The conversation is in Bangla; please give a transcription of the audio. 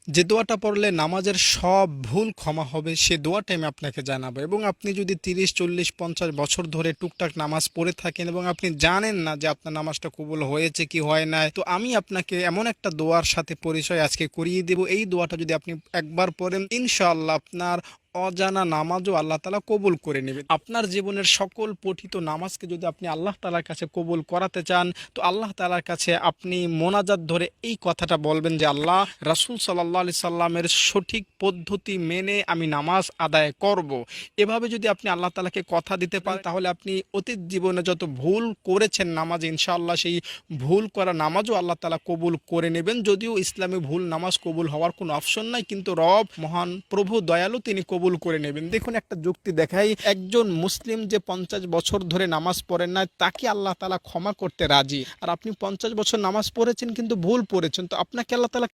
যে দোয়াটা পড়লে নামাজের সব ভুল ক্ষমা হবে সে দোয়াটা আমি আপনাকে জানাবো। এবং আপনি যদি 30, 40, 50 বছর ধরে টুকটাক নামাজ পড়ে থাকেন এবং আপনি জানেন না যে আপনার নামাজটা কবুল হয়েছে কি হয় নাই, তো আমি আপনাকে এমন একটা দোয়ার সাথে পরিচয় আজকে করিয়ে দেব। এই দোয়াটা যদি আপনি একবার পড়েন, ইনশাআল্লাহ আপনার অজানা নামাজও আল্লাহ তাআলা কবুল করে নেবেন। আপনার জীবনের সকল পঠিত নামাজকে যদি আপনি আল্লাহ তাআলার কাছে কবুল করাতে চান, তো আল্লাহ তাআলার কাছে আপনি মোনাজাত ধরে এই কথাটা বলবেন যে, আল্লাহ, রাসূল সাল্লাল্লাহু আলাইহি সাল্লামের সঠিক পদ্ধতি মেনে আমি নামাজ আদায় করব। এভাবে যদি আপনি আল্লাহ তাআলাকে কথা দিতে পারেন, তাহলে আপনি অতীত জীবনে যত ভুল করেছেন নামাজে, ইনশাআল্লাহ সেই ভুল করা নামাজও আল্লাহ তাআলা কবুল করে নেবেন। যদিও ইসলামে ভুল নামাজ কবুল হওয়ার কোনো অপশন নাই, কিন্তু রব মহান প্রভু দয়ালু, তিনি কবুল করে নেবেন। দেখুন, একটা যুক্তি দেখাই, একজন মুসলিম যে 50 বছর ধরে নামাজ পড়েন না, তাকে আল্লাহ তাআলা ক্ষমা করতে রাজি। আর আপনি 50 বছর নামাজ পড়েছেন কিন্তু ভুল পড়েছেন, তো আপনাকে আল্লাহ তাআলা